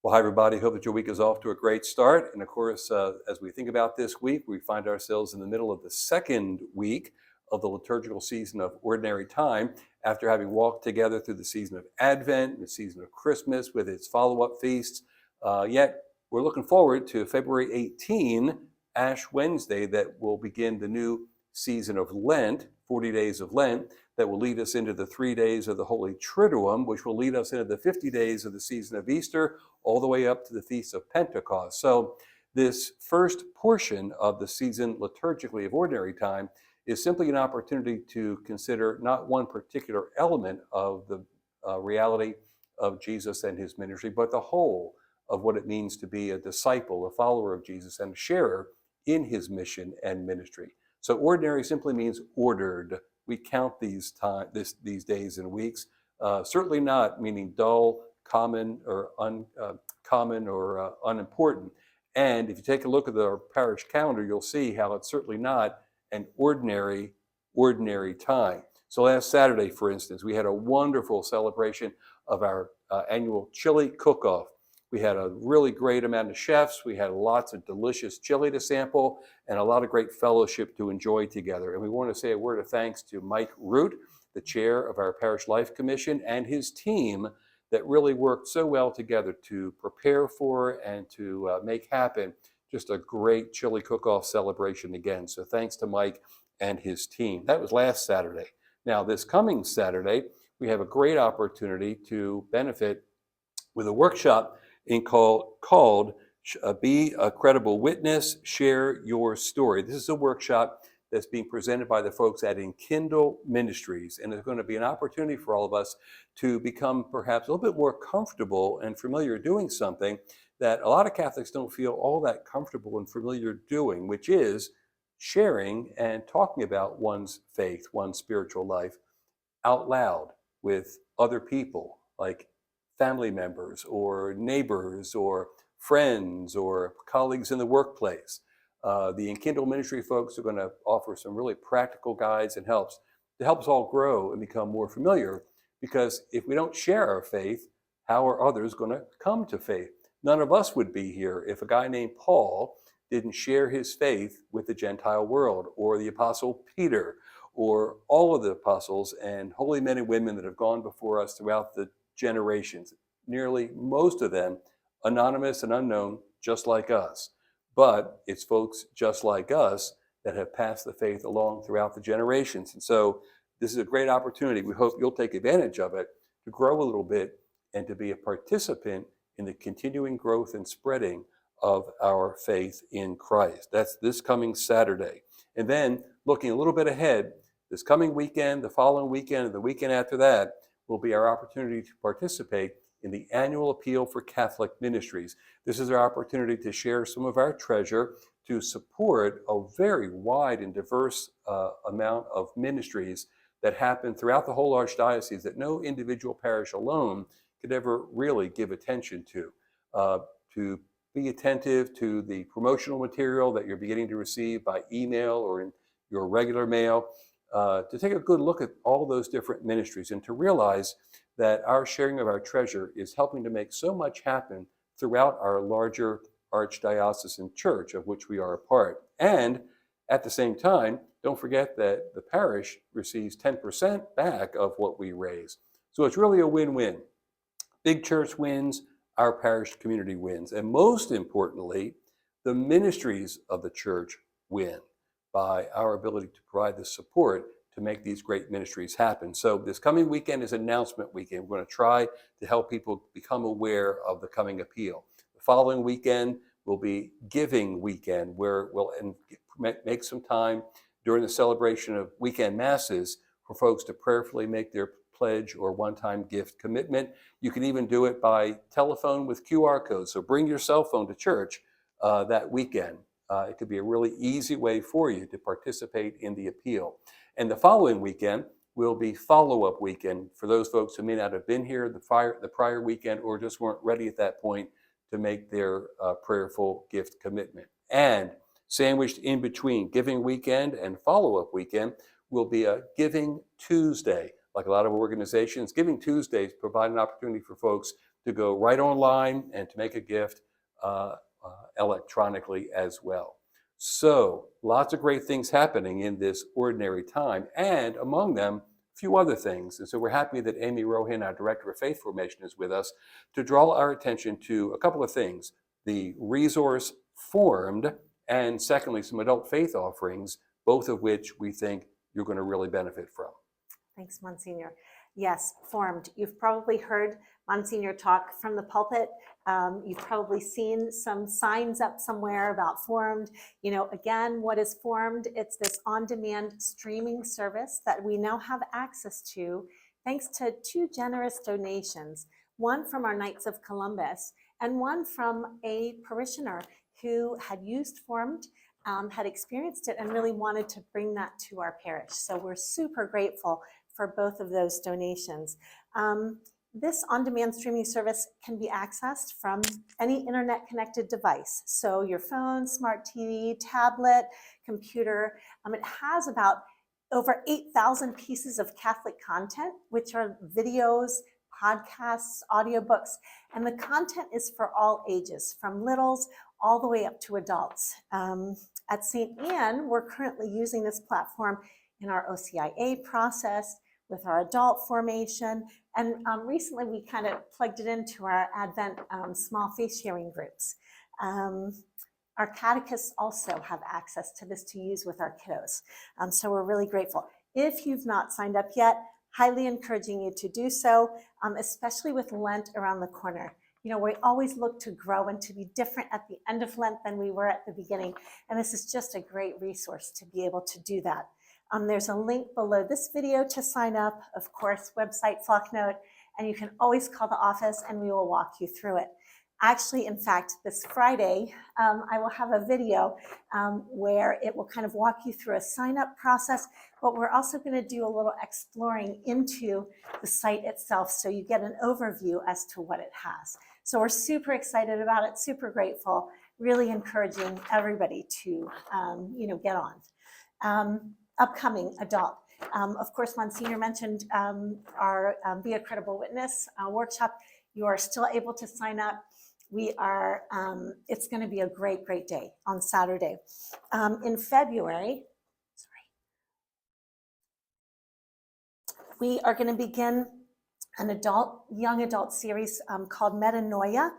Well, hi, everybody. Hope that your week is off to a great start. And of course, as we think about this week, we find ourselves in the middle of the second week of the liturgical season of Ordinary Time after having walked together through the season of Advent, the season of Christmas with its follow up feasts. Yet, we're looking forward to February 18, Ash Wednesday, that will begin the new season of Lent, 40 days of Lent, that will lead us into the 3 days of the Holy Triduum, which will lead us into the 50 days of the season of Easter, all the way up to the Feast of Pentecost. So this first portion of the season liturgically of Ordinary Time is simply an opportunity to consider not one particular element of the reality of Jesus and his ministry, but the whole of what it means to be a disciple, a follower of Jesus, and a sharer in his mission and ministry. So ordinary simply means ordered. We count these days and weeks. Certainly not meaning dull, common, or uncommon or unimportant. And if you take a look at our parish calendar, you'll see how it's certainly not an ordinary time. So last Saturday, for instance, we had a wonderful celebration of our annual chili cook-off. We had a really great amount of chefs. We had lots of delicious chili to sample and a lot of great fellowship to enjoy together. And we want to say a word of thanks to Mike Root, the chair of our Parish Life Commission, and his team that really worked so well together to prepare for and to make happen just a great chili cook-off celebration again. So thanks to Mike and his team. That was last Saturday. Now, this coming Saturday, we have a great opportunity to benefit with a workshop called Be a Credible Witness, Share Your Story. This is a workshop that's being presented by the folks at Enkindle Ministries, and it's going to be an opportunity for all of us to become perhaps a little bit more comfortable and familiar doing something that a lot of Catholics don't feel all that comfortable and familiar doing, which is sharing and talking about one's faith, one's spiritual life out loud with other people, like family members or neighbors or friends or colleagues in the workplace. The Enkindle Ministry folks are going to offer some really practical guides and helps to help us all grow and become more familiar, because if we don't share our faith, how are others going to come to faith? None of us would be here if a guy named Paul didn't share his faith with the Gentile world, or the Apostle Peter, or all of the apostles and holy men and women that have gone before us throughout the generations, nearly most of them anonymous and unknown, just like us. But it's folks just like us that have passed the faith along throughout the generations. And so this is a great opportunity. We hope you'll take advantage of it to grow a little bit and to be a participant in the continuing growth and spreading of our faith in Christ. That's this coming Saturday. And then looking a little bit ahead, this coming weekend, the following weekend, and the weekend after that will be our opportunity to participate in the annual appeal for Catholic ministries. This is our opportunity to share some of our treasure to support a very wide and diverse amount of ministries that happen throughout the whole archdiocese that no individual parish alone could ever really give attention to. To be attentive to the promotional material that you're beginning to receive by email or in your regular mail, to take a good look at all those different ministries and to realize that our sharing of our treasure is helping to make so much happen throughout our larger archdiocesan church of which we are a part. And at the same time, don't forget that the parish receives 10% back of what we raise. So it's really a win-win. Big church wins, our parish community wins, and most importantly, the ministries of the church win by our ability to provide the support to make these great ministries happen. So this coming weekend is announcement weekend. We're going to try to help people become aware of the coming appeal. The following weekend will be giving weekend, where we'll make some time during the celebration of weekend masses for folks to prayerfully make their pledge or one-time gift commitment. You can even do it by telephone with QR codes. So bring your cell phone to church that weekend. It could be a really easy way for you to participate in the appeal. And the following weekend will be follow-up weekend for those folks who may not have been here the prior weekend or just weren't ready at that point to make their prayerful gift commitment. And sandwiched in between Giving Weekend and follow-up weekend will be a Giving Tuesday. Like a lot of organizations, Giving Tuesdays provide an opportunity for folks to go right online and to make a gift electronically as well. So lots of great things happening in this ordinary time, and among them, a few other things. And so we're happy that Amy Rohan, our Director of Faith Formation, is with us to draw our attention to a couple of things: the resource Formed, and secondly, some adult faith offerings, both of which we think you're going to really benefit from. Thanks, Monsignor. Yes, Formed. You've probably heard Monsignor talk from the pulpit. You've probably seen some signs up somewhere about Formed. You know, again, what is Formed? It's this on-demand streaming service that we now have access to thanks to two generous donations, one from our Knights of Columbus and one from a parishioner who had used Formed, had experienced it, and really wanted to bring that to our parish. So we're super grateful for both of those donations. This on-demand streaming service can be accessed from any internet-connected device. So your phone, smart TV, tablet, computer. It has about over 8,000 pieces of Catholic content, which are videos, podcasts, audiobooks, and the content is for all ages, from littles all the way up to adults. At St. Anne, we're currently using this platform in our OCIA process with our adult formation, and recently we kind of plugged it into our Advent small faith sharing groups. Our catechists also have access to this to use with our kiddos, so we're really grateful. If you've not signed up yet, highly encouraging you to do so, especially with Lent around the corner. You know, we always look to grow and to be different at the end of Lent than we were at the beginning, and this is just a great resource to be able to do that. There's a link below this video to sign up, of course, website, Flocknote, and you can always call the office and we will walk you through it. Actually, in fact, this Friday, I will have a video where it will kind of walk you through a sign-up process, but we're also going to do a little exploring into the site itself so you get an overview as to what it has. So we're super excited about it, super grateful, really encouraging everybody to get on. Upcoming adult. Of course, Monsignor mentioned our Be a Credible Witness workshop. You are still able to sign up. We are, it's going to be a great, great day on Saturday. In February, we are going to begin an young adult series called Metanoia,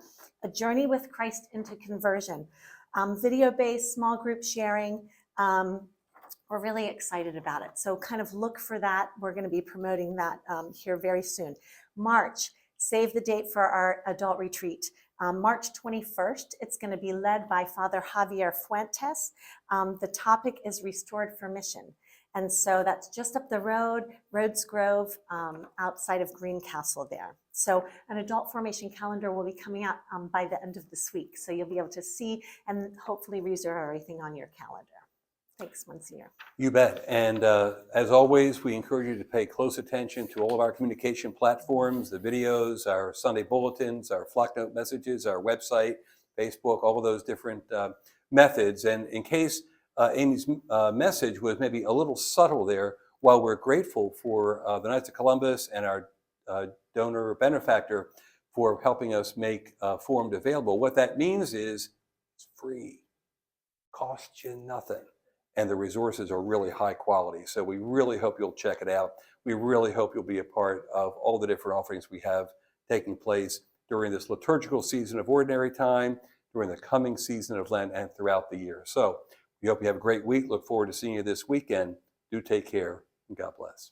A Journey with Christ into Conversion. Video-based, small group sharing. We're really excited about it. So kind of look for that. We're going to be promoting that here very soon. March, save the date for our adult retreat. March 21st, it's going to be led by Father Javier Fuentes. The topic is Restored for Mission. And so that's just up the road, Rhodes Grove, outside of Greencastle there. So an adult formation calendar will be coming out by the end of this week. So you'll be able to see and hopefully reserve everything on your calendar. Thanks, Monsignor. You bet. And as always, we encourage you to pay close attention to all of our communication platforms, the videos, our Sunday bulletins, our Flocknote messages, our website, Facebook, all of those different methods. And in case Amy's message was maybe a little subtle there, while we're grateful for the Knights of Columbus and our donor benefactor for helping us make Formed available, what that means is it's free, costs you nothing. And the resources are really high quality. So we really hope you'll check it out. We really hope you'll be a part of all the different offerings we have taking place during this liturgical season of Ordinary Time, during the coming season of Lent, and throughout the year. So we hope you have a great week. Look forward to seeing you this weekend. Do take care, and God bless.